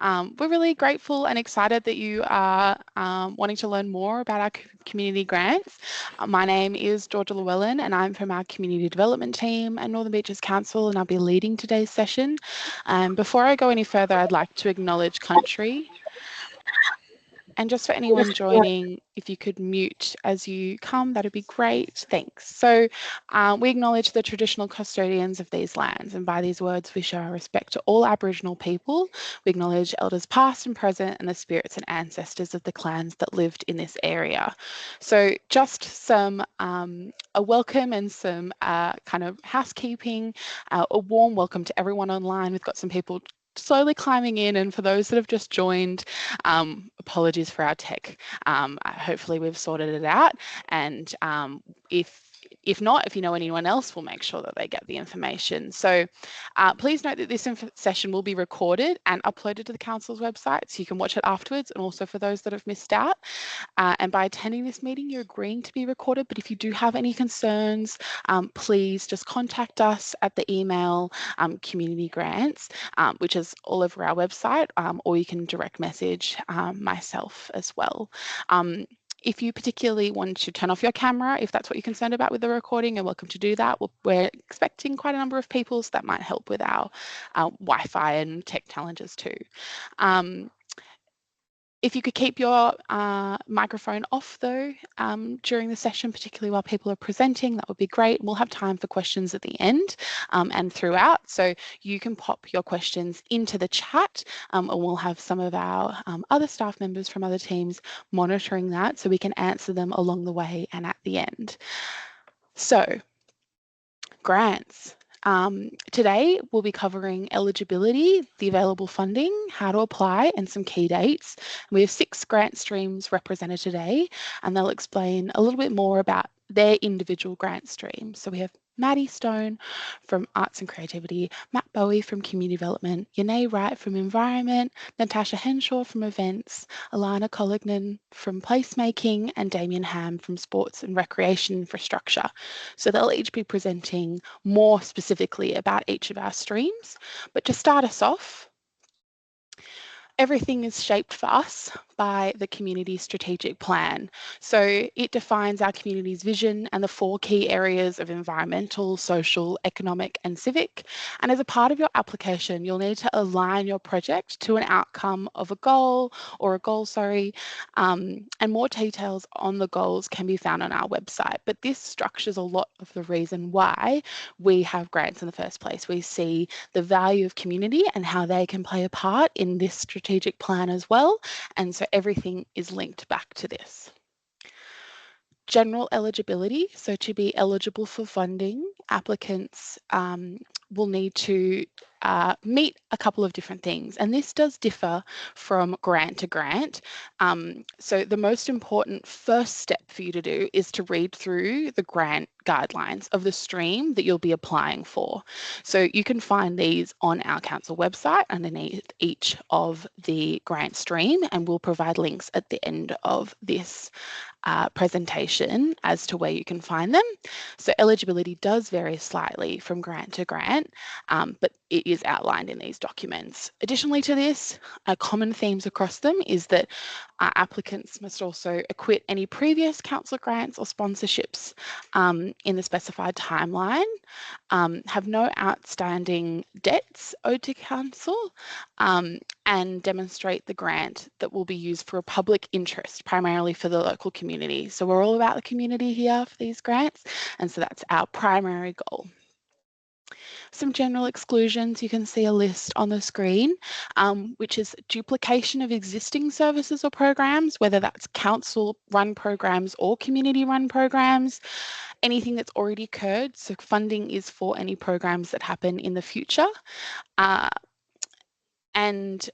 We're really grateful and excited that you are wanting to learn more about our community grants. My name is Georgia Llewellyn and I'm from our community development team at Northern Beaches Council, and I'll be leading today's session. Before I go any further, I'd like to acknowledge country. And just for anyone joining, if you could mute as you come, that'd be great. Thanks. So we acknowledge the traditional custodians of these lands, and by these words, we show our respect to all Aboriginal people. We acknowledge elders past and present and the spirits and ancestors of the clans that lived in this area. So just some a welcome and some kind of housekeeping, a warm welcome to everyone online. We've got some people slowly climbing in, and for those that have just joined, apologies for our tech. Hopefully we've sorted it out, and if not, if you know anyone else, we'll make sure that they get the information. So please note that this session will be recorded and uploaded to the council's website, so you can watch it afterwards, and also for those that have missed out. And by attending this meeting, you're agreeing to be recorded, but if you do have any concerns, please just contact us at the email community grants, which is all over our website, or you can direct message myself as well. If you particularly want to turn off your camera, if that's what you're concerned about with the recording, you're welcome to do that. We're expecting quite a number of people, so that might help with our Wi-Fi and tech challenges too. If you could keep your microphone off though during the session, particularly while people are presenting, that would be great. We'll have time for questions at the end and throughout. So you can pop your questions into the chat, and we'll have some of our other staff members from other teams monitoring that, so we can answer them along the way and at the end. So, grants. Today we'll be covering eligibility, the available funding, how to apply, and some key dates. We have 6 grant streams represented today, and they'll explain a little bit more about their individual grant streams. So we have Maddie Stone from Arts and Creativity, Matt Bowie from Community Development, Yanae Wright from Environment, Natasha Henshaw from Events, Alana Collignan from Placemaking, and Damien Ham from Sports and Recreation Infrastructure. So they'll each be presenting more specifically about each of our streams. But to start us off, everything is shaped for us by the community strategic plan. So it defines our community's vision and the 4 key areas of environmental, social, economic, and civic. And as a part of your application, you'll need to align your project to an outcome of a goal, and more details on the goals can be found on our website. But this structures a lot of the reason why we have grants in the first place. We see the value of community and how they can play a part in this strategic plan as well. And so everything is linked back to this. General eligibility. So to be eligible for funding, applicants will need to meet a couple of different things, and this does differ from grant to grant. So the most important first step for you to do is to read through the grant guidelines of the stream that you'll be applying for. So you can find these on our council website underneath each of the grant stream, and we'll provide links at the end of this presentation as to where you can find them. So eligibility does vary slightly from grant to grant, but it is outlined in these documents. Additionally to this, common themes across them is that applicants must also acquit any previous council grants or sponsorships in the specified timeline, have no outstanding debts owed to council, and demonstrate the grant that will be used for a public interest, primarily for the local community. So we're all about the community here for these grants, and so that's our primary goal. Some general exclusions, you can see a list on the screen, which is duplication of existing services or programs, whether that's council-run programs or community-run programs, anything that's already occurred, so funding is for any programs that happen in the future, and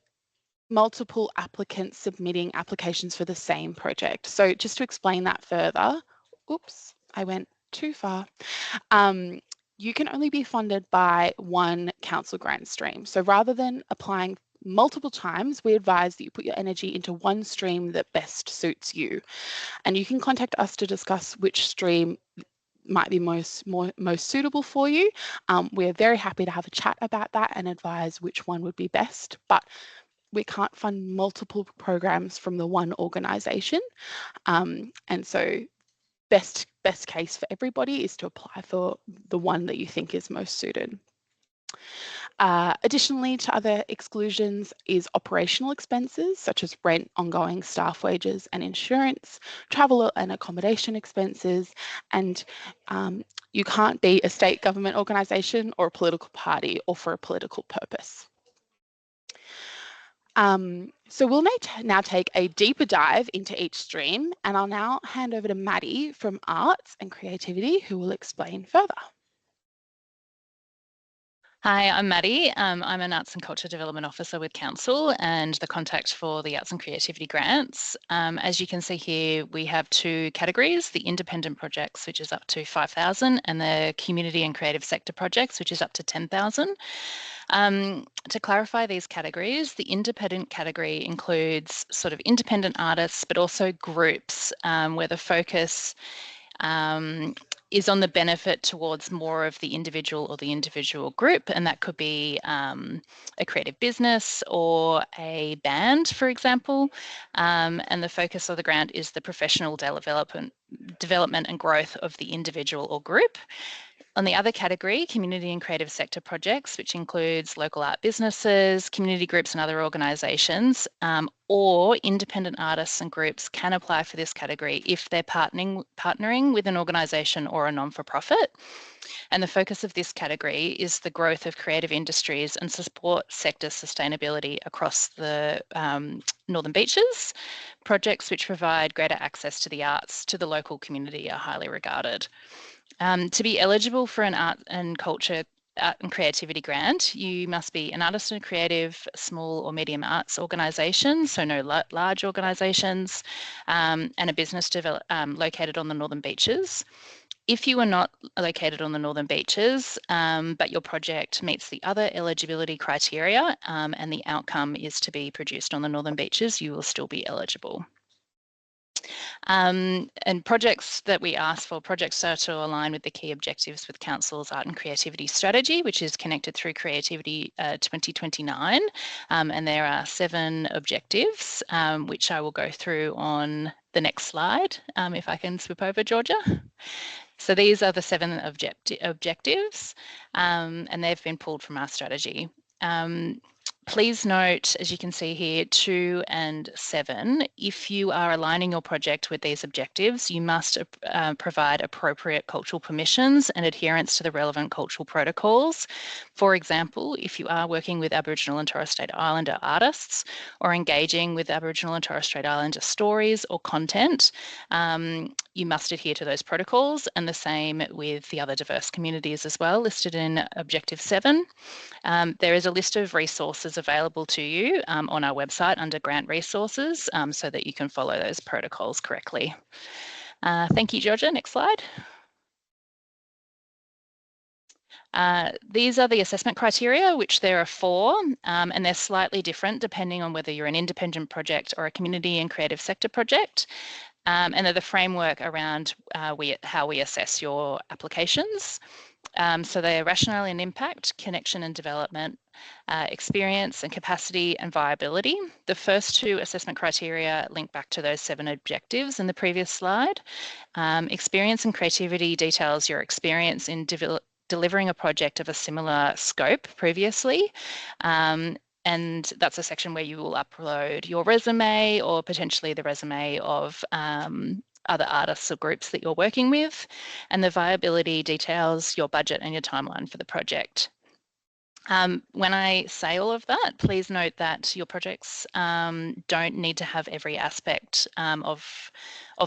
multiple applicants submitting applications for the same project. So just to explain that further, oops, I went too far. You can only be funded by one council grant stream. So rather than applying multiple times, we advise that you put your energy into one stream that best suits you. And you can contact us to discuss which stream might be most suitable for you. We're very happy to have a chat about that and advise which one would be best. But we can't fund multiple programs from the one organisation. And so best case for everybody is to apply for the one that you think is most suited. Additionally to other exclusions is operational expenses such as rent, ongoing staff wages and insurance, travel and accommodation expenses, and you can't be a state government organisation or a political party or for a political purpose. So we'll now take a deeper dive into each stream, and I'll now hand over to Maddie from Arts and Creativity, who will explain further. Hi, I'm Maddie. I'm an Arts and Culture Development Officer with Council and the contact for the Arts and Creativity grants. As you can see here, we have two categories, the independent projects, which is up to 5,000, and the community and creative sector projects, which is up to 10,000. To clarify these categories, the independent category includes sort of independent artists, but also groups where the focus is on the benefit towards more of the individual or the individual group, and that could be a creative business or a band, for example. And the focus of the grant is the professional development and growth of the individual or group. On the other category, community and creative sector projects, which includes local art businesses, community groups and other organisations, or independent artists and groups can apply for this category if they're partnering with an organisation or a non-for-profit. And the focus of this category is the growth of creative industries and support sector sustainability across the Northern Beaches. Projects which provide greater access to the arts to the local community are highly regarded. To be eligible for an art and culture art and creativity grant, you must be an artist and creative, small or medium arts organisation, so no large organisations, and a business located on the Northern Beaches. If you are not located on the Northern Beaches, but your project meets the other eligibility criteria and the outcome is to be produced on the Northern Beaches, you will still be eligible. And projects that we ask for, projects are to align with the key objectives with Council's Art and Creativity Strategy, which is connected through Creativity 2029. And there are 7 objectives, which I will go through on the next slide, if I can swip over, Georgia. So these are the 7 objectives, and they've been pulled from our strategy. Please note, as you can see here, 2 and 7, if you are aligning your project with these objectives, you must provide appropriate cultural permissions and adherence to the relevant cultural protocols. For example, if you are working with Aboriginal and Torres Strait Islander artists or engaging with Aboriginal and Torres Strait Islander stories or content, you must adhere to those protocols, and the same with the other diverse communities as well, listed in Objective 7. There is a list of resources available to you on our website under grant resources so that you can follow those protocols correctly. Thank you, Georgia. Next slide. These are the assessment criteria, which there are 4, and they're slightly different depending on whether you're an independent project or a community and creative sector project. And they're the framework around how we assess your applications. So they're rationality and impact, connection and development, experience and capacity and viability. The first 2 assessment criteria link back to those 7 objectives in the previous slide. Experience and creativity details your experience in delivering a project of a similar scope previously. And that's a section where you will upload your resume or potentially the resume of other artists or groups that you're working with. And the viability details your budget and your timeline for the project. When I say all of that, please note that your projects don't need to have every aspect of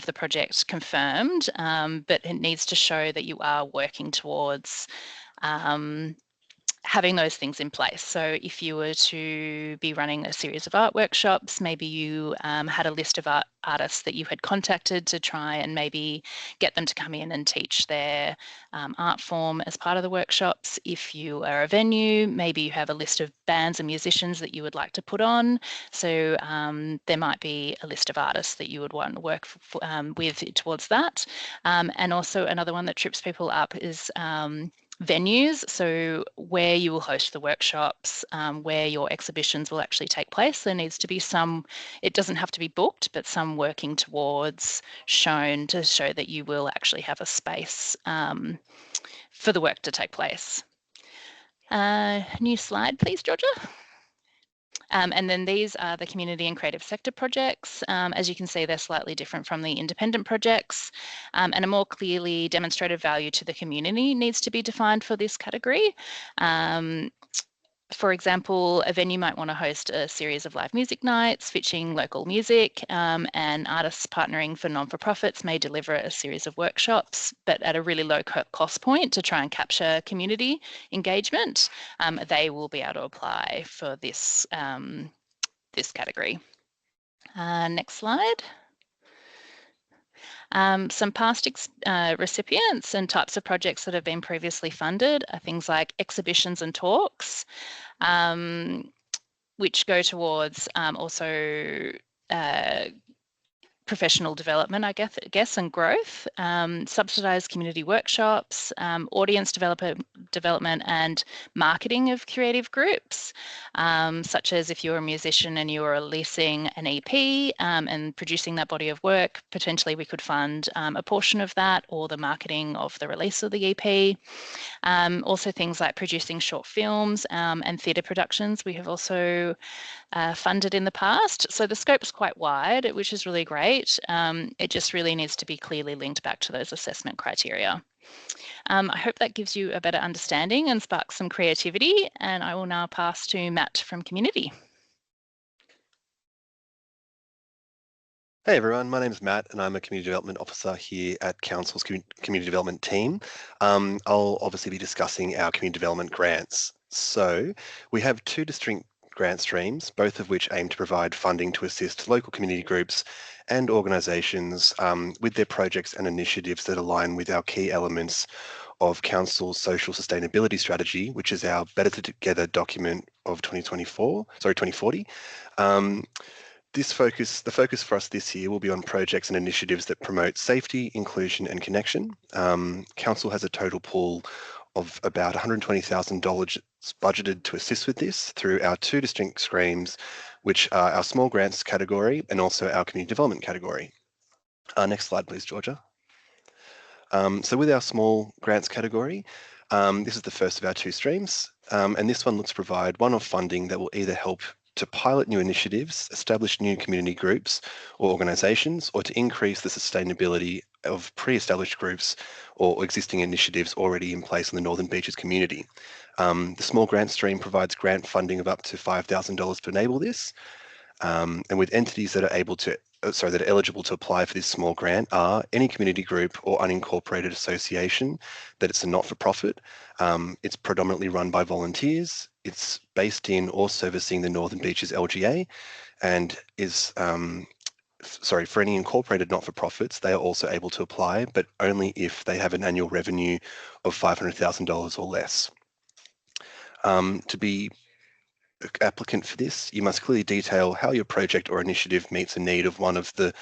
the project confirmed, but it needs to show that you are working towards having those things in place. So if you were to be running a series of art workshops, maybe you had a list of artists that you had contacted to try and maybe get them to come in and teach their art form as part of the workshops. If you are a venue, maybe you have a list of bands and musicians that you would like to put on. So there might be a list of artists that you would want to work with towards that. And also another one that trips people up is venues, so where you will host the workshops, where your exhibitions will actually take place. There needs to be some, it doesn't have to be booked, but some working towards shown to show that you will actually have a space for the work to take place. New slide, please, Georgia. And then these are the community and creative sector projects. As you can see, they're slightly different from the independent projects, and a more clearly demonstrated value to the community needs to be defined for this category. For example, a venue might want to host a series of live music nights featuring local music, and artists partnering for non-for-profits may deliver a series of workshops, but at a really low cost point to try and capture community engagement. They will be able to apply for this, this category. Next slide. Some past recipients and types of projects that have been previously funded are things like exhibitions and talks, which go towards also professional development, I guess, and growth, subsidised community workshops, audience development and marketing of creative groups, such as if you're a musician and you are releasing an EP and producing that body of work, potentially we could fund a portion of that or the marketing of the release of the EP. Also things like producing short films and theatre productions we have also funded in the past. So the scope is quite wide, which is really great. It just really needs to be clearly linked back to those assessment criteria. I hope that gives you a better understanding and sparks some creativity, and I will now pass to Matt from Community. Hey everyone, my name is Matt and I'm a Community Development Officer here at Council's Community Development team. I'll obviously be discussing our community development grants. So we have two distinct grant streams, both of which aim to provide funding to assist local community groups and organisations with their projects and initiatives that align with our key elements of Council's social sustainability strategy, which is our Better Together document of 2040. The focus for us this year will be on projects and initiatives that promote safety, inclusion and connection. Council has a total pool of about $120,000 budgeted to assist with this through our two distinct streams, which are our small grants category and also our community development category. Next slide, please, Georgia. So with our small grants category, this is the first of our two streams, and this one looks to provide one-off funding that will either help to pilot new initiatives, establish new community groups or organisations, or to increase the sustainability of pre-established groups or existing initiatives already in place in the Northern Beaches community. The small grant stream provides grant funding of up to $5,000 to enable this, and with entities that are that are eligible to apply for this small grant are any community group or unincorporated association that it's a not-for-profit. It's predominantly run by volunteers. It's based in or servicing the Northern Beaches LGA, and is for any incorporated not-for-profits, they are also able to apply, but only if they have an annual revenue of $500,000 or less. To be an applicant for this, you must clearly detail how your project or initiative meets a need of one of the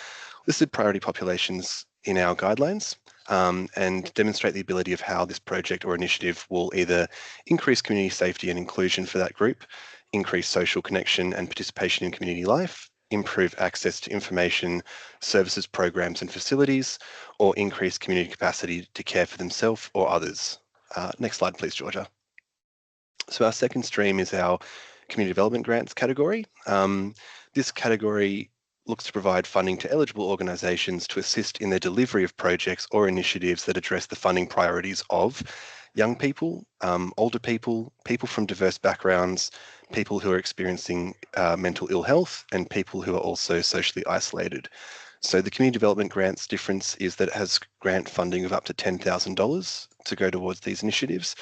listed priority populations in our guidelines, and demonstrate the ability of how this project or initiative will either increase community safety and inclusion for that group, increase social connection and participation in community life, improve access to information, services, programs and facilities, or increase community capacity to care for themselves or others. Next slide, please, Georgia. So our second stream is our community development grants category. This category looks to provide funding to eligible organisations to assist in the delivery of projects or initiatives that address the funding priorities of young people, older people, people from diverse backgrounds, people who are experiencing mental ill health, and people who are also socially isolated. So the community development grants difference is that it has grant funding of up to $10,000 to go towards these initiatives.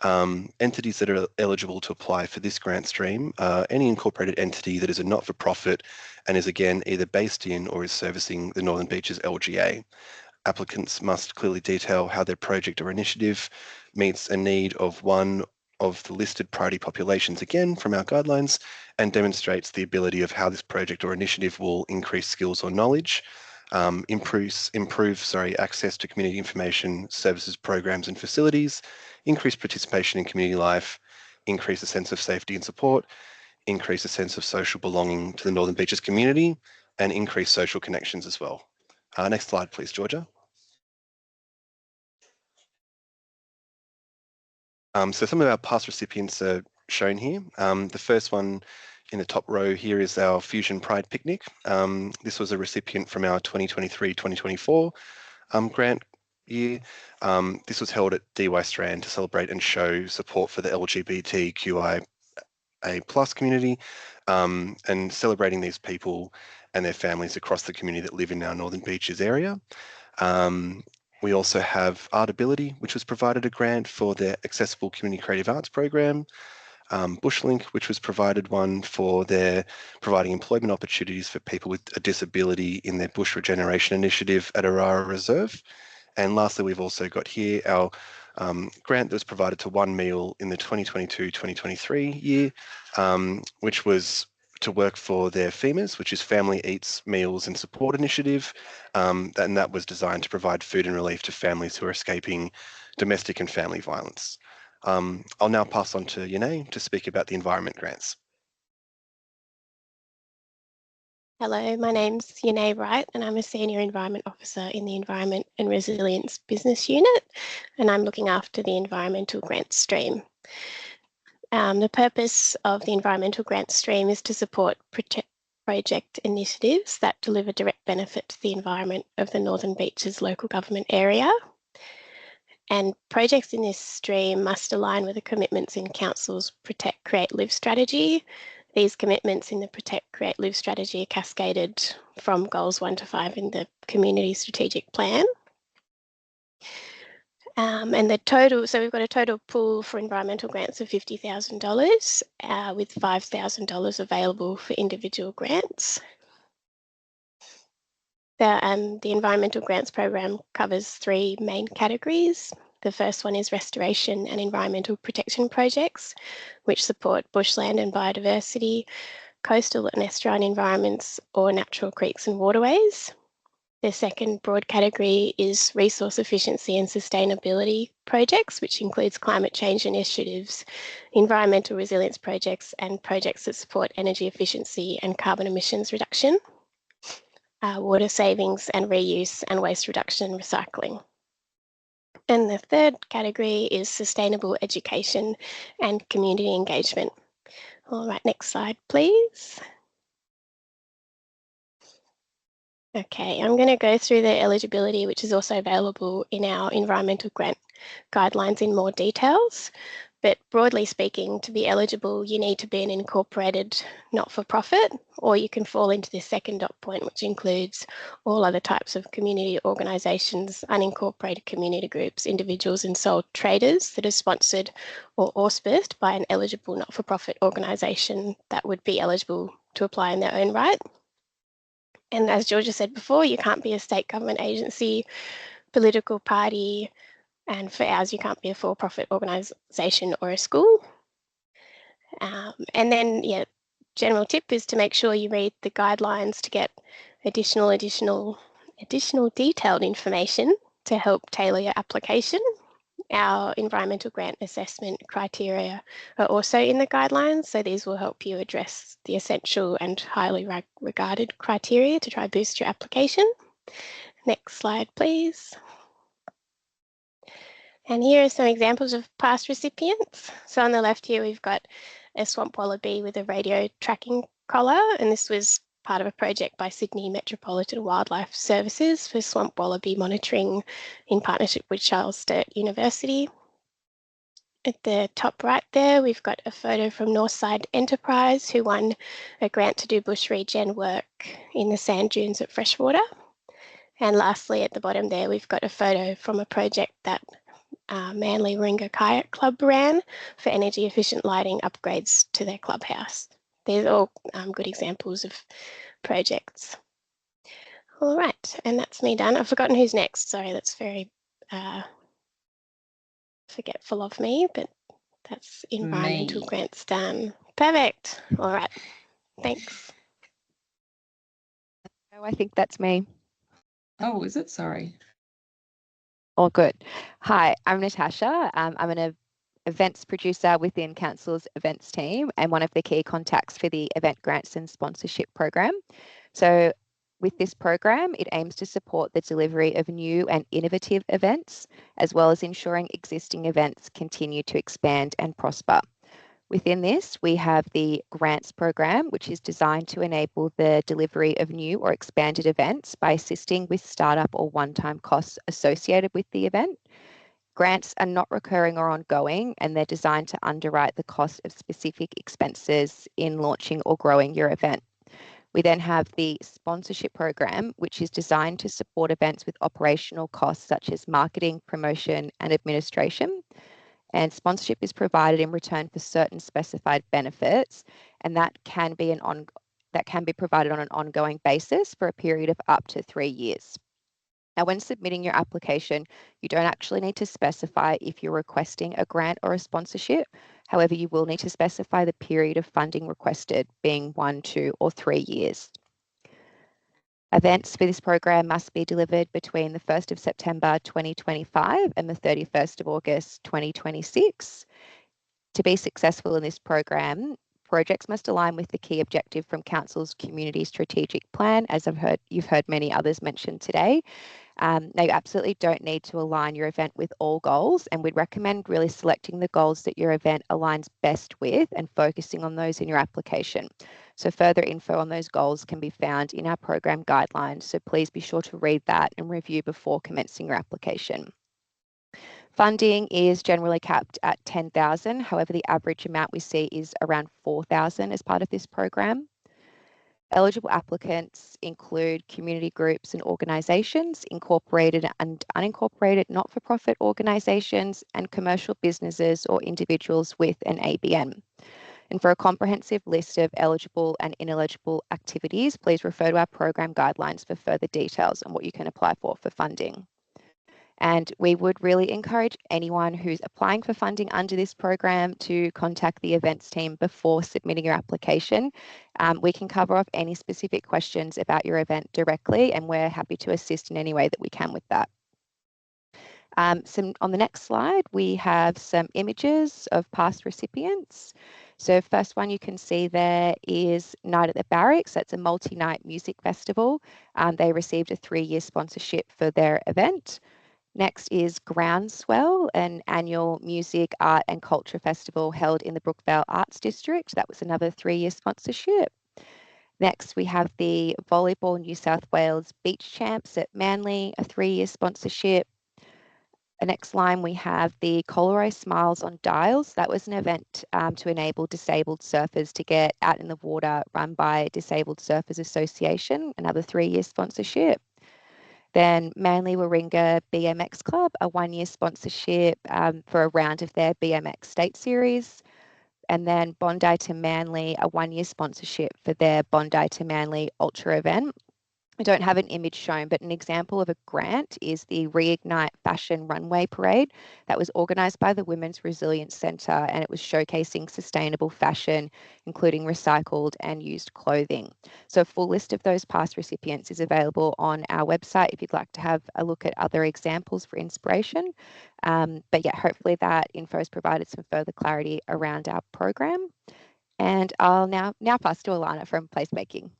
Entities that are eligible to apply for this grant stream are any incorporated entity that is a not-for-profit and is again either based in or is servicing the Northern Beaches LGA. Applicants must clearly detail how their project or initiative meets a need of one of the listed priority populations, again from our guidelines, and demonstrates the ability of how this project or initiative will increase skills or knowledge, improve access to community information, services, programs and facilities, increase participation in community life, increase a sense of safety and support, increase a sense of social belonging to the Northern Beaches community, and increase social connections as well. Next slide, please, Georgia. So some of our past recipients are shown here. The first one in the top row here is our Fusion Pride Picnic. This was a recipient from our 2023-2024 grant year. This was held at DY Strand to celebrate and show support for the LGBTQIA+ community, and celebrating these people and their families across the community that live in our Northern Beaches area. We also have Artability, which was provided a grant for their Accessible Community Creative Arts program. Bushlink, which was provided one for their providing employment opportunities for people with a disability in their bush regeneration initiative at Orara Reserve. And lastly, we've also got here our grant that was provided to One Meal in the 2022-2023 year, which was to work for their FEMAS, which is Family Eats, Meals and Support Initiative, and that was designed to provide food and relief to families who are escaping domestic and family violence. I'll now pass on to Yane to speak about the environment grants. Hello, my name's Yane Wright and I'm a Senior Environment Officer in the Environment and Resilience Business Unit, and I'm looking after the environmental grant stream. The purpose of the environmental grant stream is to support project initiatives that deliver direct benefit to the environment of the Northern Beaches local government area. And projects in this stream must align with the commitments in Council's Protect, Create, Live strategy. These commitments in the Protect, Create, Live strategy are cascaded from goals 1 to 5 in the Community Strategic Plan. And the total, so we've got a total pool for environmental grants of $50,000 with $5,000 available for individual grants. The environmental grants program covers 3 main categories. The first one is restoration and environmental protection projects, which support bushland and biodiversity, coastal and estuarine environments, or natural creeks and waterways. The second broad category is resource efficiency and sustainability projects, which includes climate change initiatives, environmental resilience projects, and projects that support energy efficiency and carbon emissions reduction, water savings and reuse, and waste reduction and recycling. And the third category is sustainable education and community engagement. All right, next slide, please. Okay, I'm going to go through the eligibility, which is also available in our environmental grant guidelines in more details. But broadly speaking, to be eligible, you need to be an incorporated not-for-profit, or you can fall into the second dot point, which includes all other types of community organisations, unincorporated community groups, individuals and sole traders that are sponsored or auspiced by an eligible not-for-profit organisation that would be eligible to apply in their own right. And as Georgia said before, you can't be a state government agency, political party, and for ours, you can't be a for-profit organisation or a school. And then, yeah, general tip is to make sure you read the guidelines to get additional detailed information to help tailor your application. Our environmental grant assessment criteria are also in the guidelines, so these will help you address the essential and highly regarded criteria to try boost your application. Next slide, please. And here are some examples of past recipients. So on the left here, we've got a swamp wallaby with a radio tracking collar, and this was part of a project by Sydney Metropolitan Wildlife Services for swamp wallaby monitoring in partnership with Charles Sturt University. At the top right there, we've got a photo from Northside Enterprise, who won a grant to do bush regen work in the sand dunes at Freshwater. And lastly, at the bottom there, we've got a photo from a project that Manly Warringah Kayak Club ran for energy efficient lighting upgrades to their clubhouse. These are all good examples of projects. All right, and that's me done. I've forgotten who's next. Sorry, that's very forgetful of me, but that's environmental grants done. Perfect. All right, thanks. I think that's me. Oh, is it? Sorry. All good. Hi, I'm Natasha. I'm an events producer within Council's events team and one of the key contacts for the Event Grants and Sponsorship Program. So with this program, it aims to support the delivery of new and innovative events, as well as ensuring existing events continue to expand and prosper. Within this, we have the grants program, which is designed to enable the delivery of new or expanded events by assisting with startup or one-time costs associated with the event. Grants are not recurring or ongoing, and they're designed to underwrite the cost of specific expenses in launching or growing your event. We then have the sponsorship program, which is designed to support events with operational costs such as marketing, promotion, and administration. And sponsorship is provided in return for certain specified benefits, and that can be provided on an ongoing basis for a period of up to 3 years. Now, when submitting your application, you don't actually need to specify if you're requesting a grant or a sponsorship. However, you will need to specify the period of funding requested, being 1, 2, or 3 years. Events for this program must be delivered between the 1st of September 2025 and the 31st of August 2026. To be successful in this program, projects must align with the key objective from Council's Community Strategic Plan, as you've heard many others mention today. Now, you absolutely don't need to align your event with all goals, and we'd recommend really selecting the goals that your event aligns best with and focusing on those in your application. So further info on those goals can be found in our program guidelines, so please be sure to read that and review before commencing your application. Funding is generally capped at $10,000. However, the average amount we see is around $4,000 as part of this program. Eligible applicants include community groups and organisations, incorporated and unincorporated not-for-profit organisations, and commercial businesses or individuals with an ABN. And for a comprehensive list of eligible and ineligible activities, please refer to our program guidelines for further details on what you can apply for funding. And we would really encourage anyone who's applying for funding under this program to contact the events team before submitting your application. We can cover off any specific questions about your event directly, and we're happy to assist in any way that we can with that. On the next slide, we have some images of past recipients. So first one you can see there is Night at the Barracks. That's a multi-night music festival. They received a 3-year sponsorship for their event. Next is Groundswell, an annual music, art and culture festival held in the Brookvale Arts District. That was another 3-year sponsorship. Next, we have the Volleyball New South Wales Beach Champs at Manly, a 3-year sponsorship. The next line, we have the Collaroy Smiles on Dials. That was an event to enable disabled surfers to get out in the water, run by Disabled Surfers Association, another 3-year sponsorship. Then Manly Warringah BMX Club, a 1-year sponsorship for a round of their BMX State Series. And then Bondi to Manly, a 1-year sponsorship for their Bondi to Manly Ultra event. I don't have an image shown, but an example of a grant is the Reignite Fashion Runway Parade that was organised by the Women's Resilience Centre, and it was showcasing sustainable fashion, including recycled and used clothing. So a full list of those past recipients is available on our website if you'd like to have a look at other examples for inspiration. But yeah, hopefully that info has provided some further clarity around our program. And I'll now pass to Alana from Placemaking.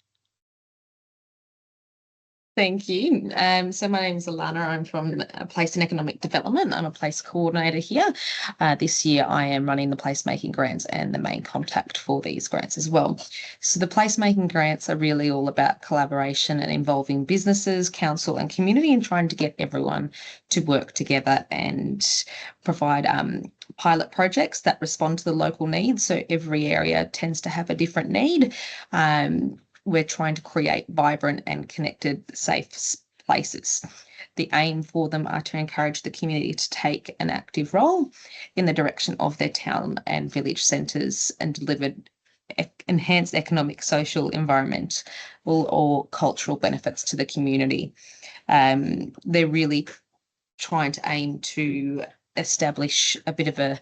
Thank you. So my name is Alana. I'm from Place and Economic Development. I'm a place coordinator here. This year I am running the placemaking grants and the main contact for these grants as well. So the placemaking grants are really all about collaboration and involving businesses, council and community, and trying to get everyone to work together and provide pilot projects that respond to the local needs. So every area tends to have a different need. We're trying to create vibrant and connected, safe places. The aim for them are to encourage the community to take an active role in the direction of their town and village centres and deliver enhanced economic, social, environmental or cultural benefits to the community. They're really trying to aim to establish a bit of a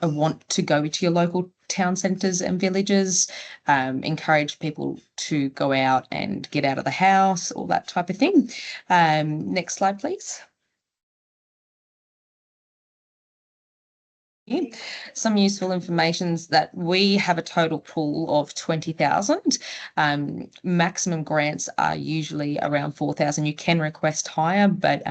want to go to your local town centres and villages, encourage people to go out and get out of the house, all that type of thing. Next slide, please. Some useful information is that we have a total pool of 20,000. Maximum grants are usually around 4,000. You can request higher, but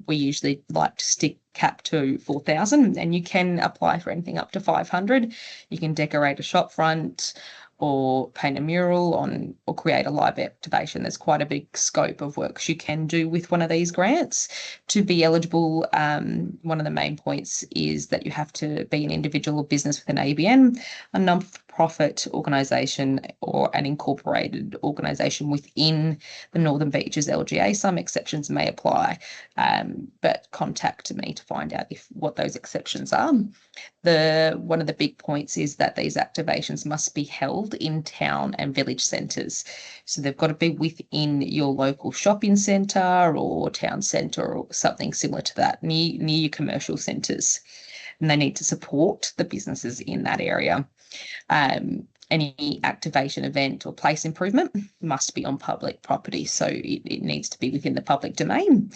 we usually like to stick cap to 4,000, and you can apply for anything up to 500. You can decorate a shop front or paint a mural on or create a live activation. There's quite a big scope of works you can do with one of these grants. To be eligible, one of the main points is that you have to be an individual or business with an ABN, a non-profit organisation or an incorporated organisation within the Northern Beaches LGA. Some exceptions may apply, but contact me to find out what those exceptions are. One of the big points is that these activations must be held in town and village centres. So they've got to be within your local shopping centre or town centre or something similar to that, near your commercial centres. And they need to support the businesses in that area. Any activation event or place improvement must be on public property. So it needs to be within the public domain,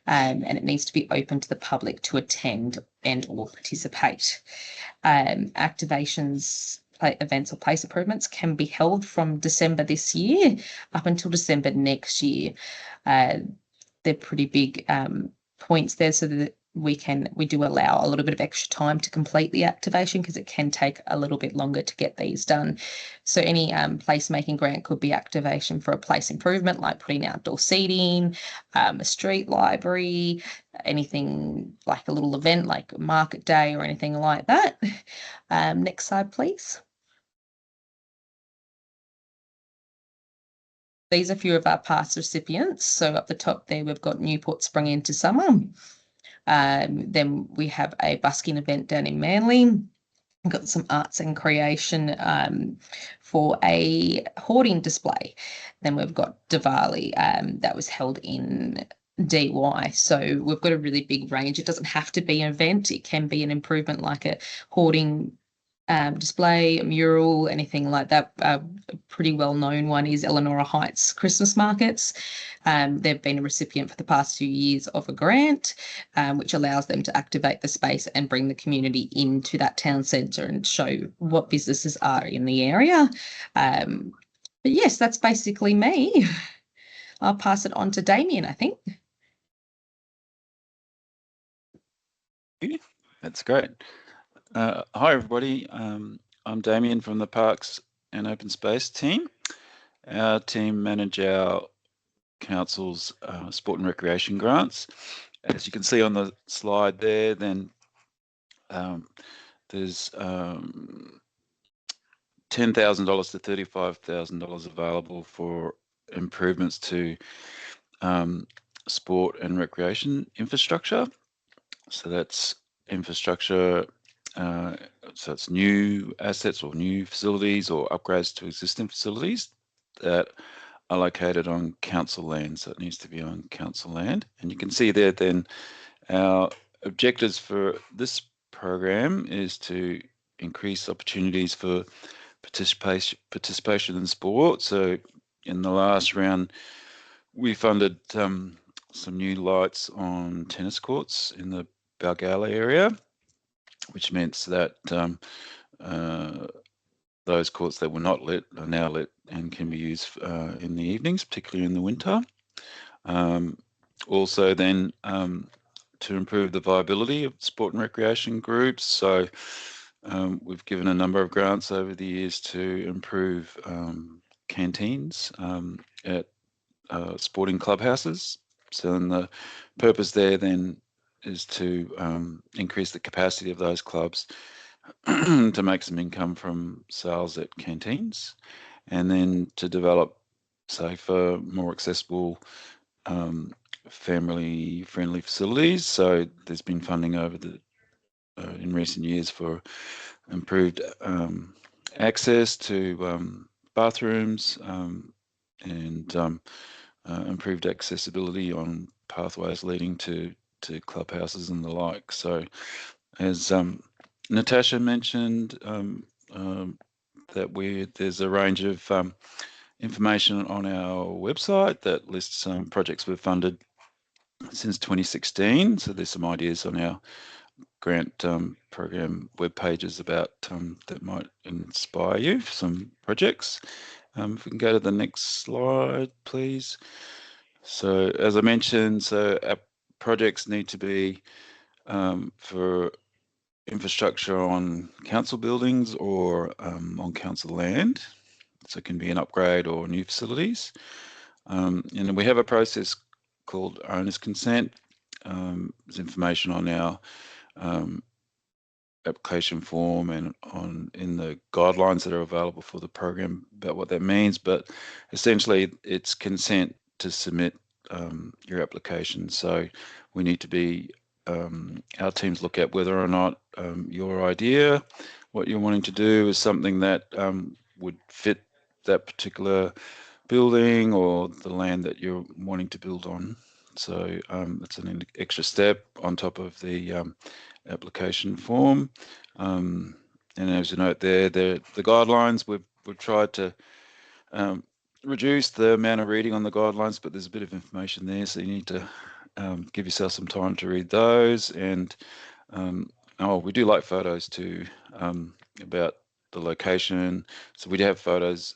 and it needs to be open to the public to attend and or participate. Activations, events or place improvements can be held from December this year up until December next year. They're pretty big points there, so that we do allow a little bit of extra time to complete the activation because it can take a little bit longer to get these done. So any placemaking grant could be activation for a place improvement, like putting outdoor seating, a street library, anything like a little event like a market day or anything like that. Next slide, please. These are a few of our past recipients. So up the top there, we've got Newport Spring into Summer. Then we have a busking event down in Manly. We've got some arts and creation for a hoarding display. Then we've got Diwali that was held in DY. So we've got a really big range. It doesn't have to be an event. It can be an improvement like a hoarding display, a mural, anything like that. A pretty well-known one is Elanora Heights Christmas markets. They've been a recipient for the past few years of a grant, which allows them to activate the space and bring the community into that town centre and show what businesses are in the area. But yes, that's basically me. I'll pass it on to Damien, I think. That's great. Hi, everybody. I'm Damien from the Parks and Open Space team. Our team manage our council's sport and recreation grants. As you can see on the slide there, then there's $10,000 to $35,000 available for improvements to sport and recreation infrastructure. So that's infrastructure. So it's new assets or new facilities or upgrades to existing facilities that are located on council land. So it needs to be on council land. And you can see there then our objectives for this program is to increase opportunities for participation in sport. So in the last round, we funded some new lights on tennis courts in the Balgala area, which means that those courts that were not lit are now lit and can be used in the evenings, particularly in the winter. Also then to improve the viability of sport and recreation groups. So we've given a number of grants over the years to improve canteens at sporting clubhouses. So then the purpose there then is to increase the capacity of those clubs to make some income from sales at canteens, and then to develop safer, more accessible, family-friendly facilities. So there's been funding over in recent years for improved access to bathrooms and improved accessibility on pathways leading to clubhouses and the like. So as Natasha mentioned, there's a range of information on our website that lists projects we've funded since 2016. So there's some ideas on our grant program web pages about that might inspire you for some projects. If we can go to the next slide, please. So as I mentioned, so our projects need to be for infrastructure on council buildings or on council land. So it can be an upgrade or new facilities. And we have a process called owner's consent. There's information on our application form and in the guidelines that are available for the program about what that means, but essentially it's consent to submit your application. So we need to be, our teams look at whether or not your idea, what you're wanting to do is something that would fit that particular building or the land that you're wanting to build on. So it's an extra step on top of the application form. And as you note there, the guidelines, we've tried to reduce the amount of reading on the guidelines, but there's a bit of information there, so you need to give yourself some time to read those. And we do like photos too, about the location. So we do have photos.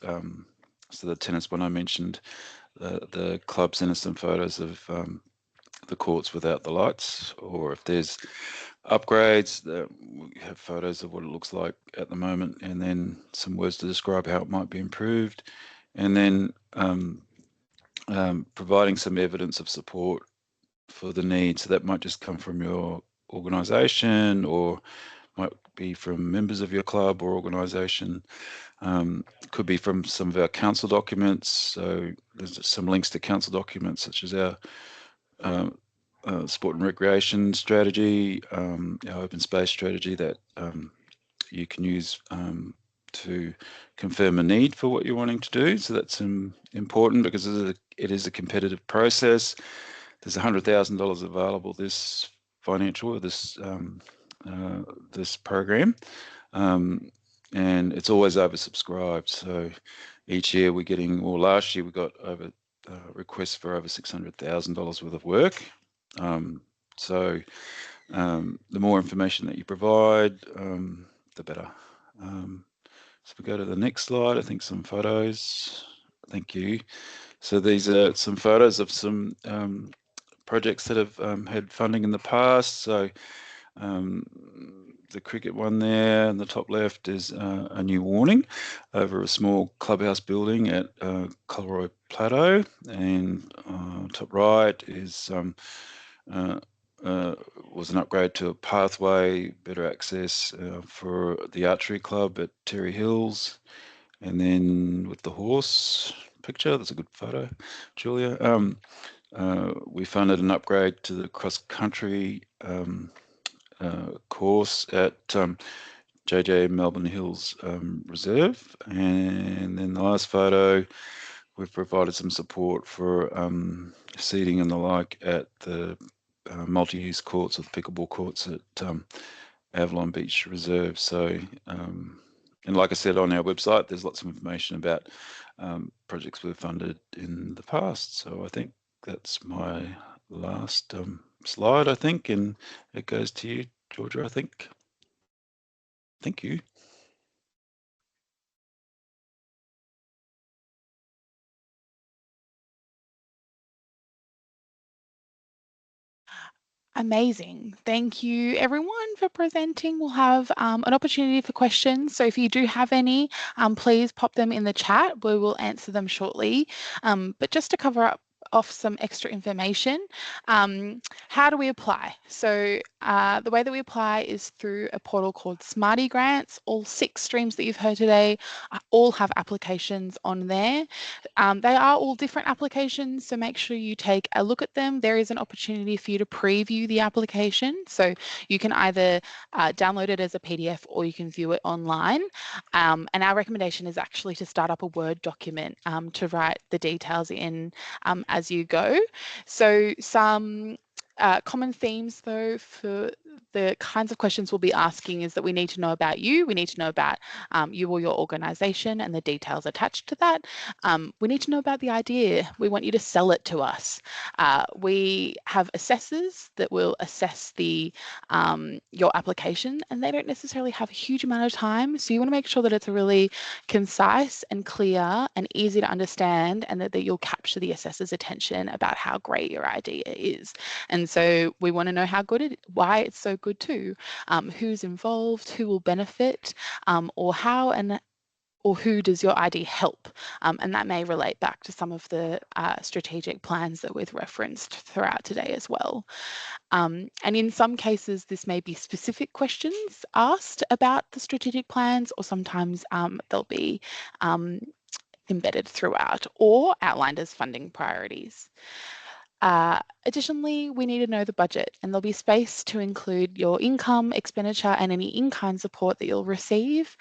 So the tennis one I mentioned, the club sent us some photos of the courts without the lights, or if there's upgrades, we have photos of what it looks like at the moment, and then some words to describe how it might be improved, and then providing some evidence of support for the needs. So that might just come from your organisation, or might be from members of your club or organisation. Could be from some of our council documents. So there's some links to council documents, such as our sport and recreation strategy, our open space strategy that you can use to confirm a need for what you're wanting to do. So that's important because it is a competitive process. There's $100,000 available this financial, this program, and it's always oversubscribed. So each year we're getting, or last year we got over requests for over $600,000 worth of work. So the more information that you provide, the better. So we go to the next slide. I think some photos. Thank you. So these are some photos of some projects that have had funding in the past. So the cricket one there in the top left is a new warning over a small clubhouse building at Coleroy Plateau, and top right is was an upgrade to a pathway, better access for the archery club at Terry Hills. And then with the horse picture, that's a good photo, Julia. We funded an upgrade to the cross-country course at JJ Melbourne Hills Reserve. And then the last photo, we've provided some support for seating and the like at the multi-use courts, or the pickleball courts at Avalon Beach Reserve. So, and like I said, on our website, there's lots of information about projects we've funded in the past. So I think that's my last slide, I think, and it goes to you, Georgia, I think. Thank you. Amazing. Thank you everyone for presenting. We'll have an opportunity for questions. So if you do have any, please pop them in the chat. We will answer them shortly. But just to cover off some extra information, how do we apply? So the way that we apply is through a portal called Smarty Grants. All 6 streams that you've heard today all have applications on there. They are all different applications, so make sure you take a look at them. There is an opportunity for you to preview the application, so you can either download it as a PDF or you can view it online. And our recommendation is actually to start up a Word document to write the details in as you go. So some common themes though for the kinds of questions we'll be asking is that we need to know about you. We need to know about you or your organisation and the details attached to that. We need to know about the idea. We want you to sell it to us. We have assessors that will assess your application, and they don't necessarily have a huge amount of time. So you want to make sure that it's a really concise and clear and easy to understand, and that you'll capture the assessor's attention about how great your idea is. And so we want to know how good why it's so good too, who's involved, who will benefit, or how or who does your idea help? And that may relate back to some of the strategic plans that we've referenced throughout today as well. And in some cases, this may be specific questions asked about the strategic plans, or sometimes they'll be embedded throughout or outlined as funding priorities. Additionally, we need to know the budget, and there'll be space to include your income, expenditure, and any in-kind support that you'll receive.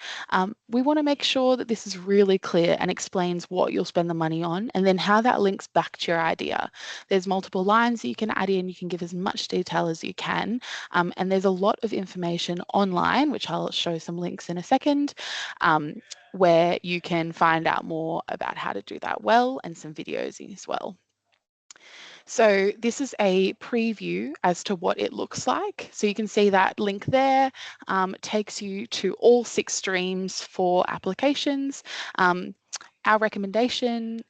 We want to make sure that this is really clear and explains what you'll spend the money on, and then how that links back to your idea. There's multiple lines that you can add in. You can give as much detail as you can, and there's a lot of information online, which I'll show some links in a second, where you can find out more about how to do that well, and some videos as well. So this is a preview as to what it looks like. So you can see that link there takes you to all 6 streams for applications. Our recommendation,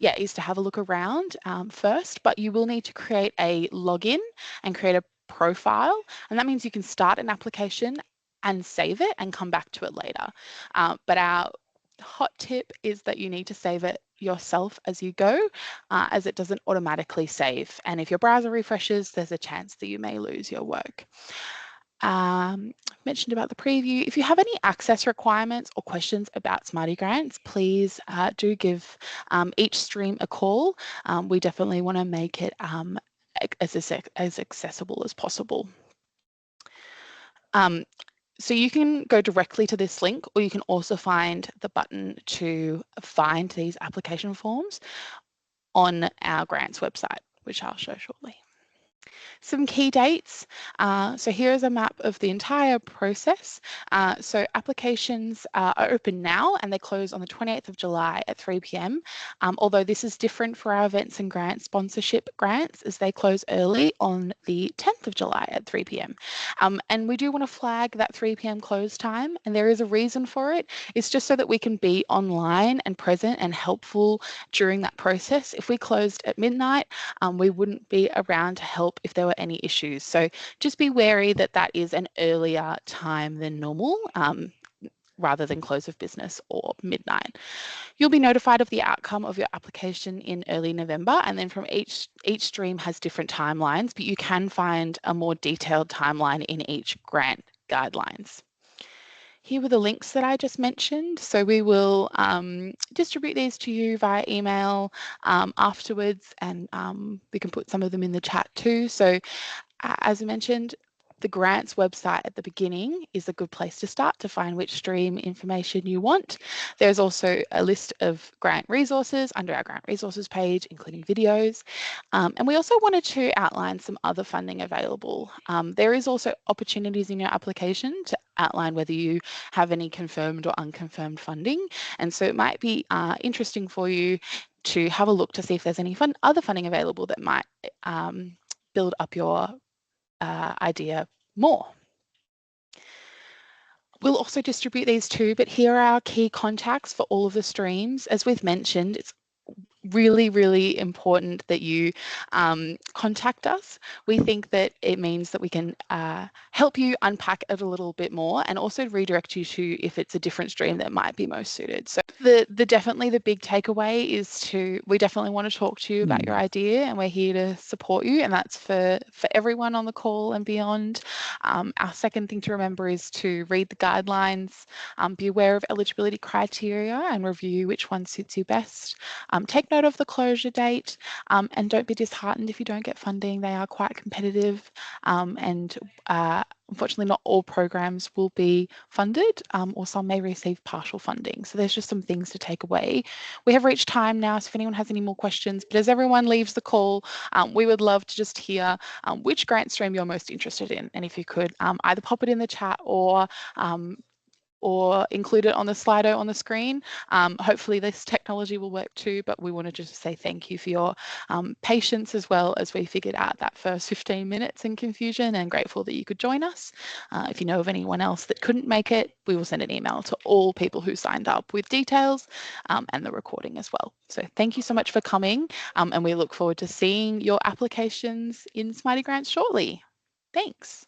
is to have a look around first, but you will need to create a login and create a profile. And that means you can start an application and save it and come back to it later. But our hot tip is that you need to save it yourself as you go, as it doesn't automatically save. And if your browser refreshes, there's a chance that you may lose your work. Mentioned about the preview. If you have any access requirements or questions about Smarty Grants, please do give each stream a call. We definitely want to make it as accessible as possible. So you can go directly to this link, or you can also find the button to find these application forms on our grants website, which I'll show shortly. Some key dates. So here is a map of the entire process. So applications are open now, and they close on the 28th of July at 3 p.m. Although this is different for our events and grants sponsorship grants, as they close early on the 10th of July at 3 p.m. And we do want to flag that 3 p.m. close time, and there is a reason for it. It's just so that we can be online and present and helpful during that process. If we closed at midnight, we wouldn't be around to help if there were any issues. So just be wary that that is an earlier time than normal, rather than close of business or midnight. You'll be notified of the outcome of your application in early November, and then from each stream has different timelines, but you can find a more detailed timeline in each grant guidelines. Here were the links that I just mentioned. So we will distribute these to you via email afterwards, and we can put some of them in the chat too. So as I mentioned, the grants website at the beginning is a good place to start to find which stream information you want. There's also a list of grant resources under our grant resources page, including videos. And we also wanted to outline some other funding available. There is also opportunities in your application to outline whether you have any confirmed or unconfirmed funding. And so it might be interesting for you to have a look to see if there's any other funding available that might build up your idea more. We'll also distribute these too, but here are our key contacts for all of the streams. As we've mentioned, it's really, really important that you contact us. We think that it means that we can help you unpack it a little bit more, and also redirect you to if it's a different stream that might be most suited. So definitely the big takeaway is we definitely want to talk to you about your idea, and we're here to support you, and that's for everyone on the call and beyond. Our second thing to remember is to read the guidelines, be aware of eligibility criteria, and review which one suits you best. Take note ahead of the closure date, and don't be disheartened if you don't get funding. They are quite competitive, and unfortunately not all programs will be funded, or some may receive partial funding. So there's just some things to take away. We have reached time now, so if anyone has any more questions, but as everyone leaves the call, we would love to just hear which grant stream you're most interested in. And if you could either pop it in the chat or include it on the Slido on the screen. Hopefully this technology will work too, but we want to just say thank you for your patience as well as we figured out that first 15 minutes in confusion, and grateful that you could join us. If you know of anyone else that couldn't make it, we will send an email to all people who signed up with details and the recording as well. So thank you so much for coming, and we look forward to seeing your applications in Smarty Grants shortly. Thanks.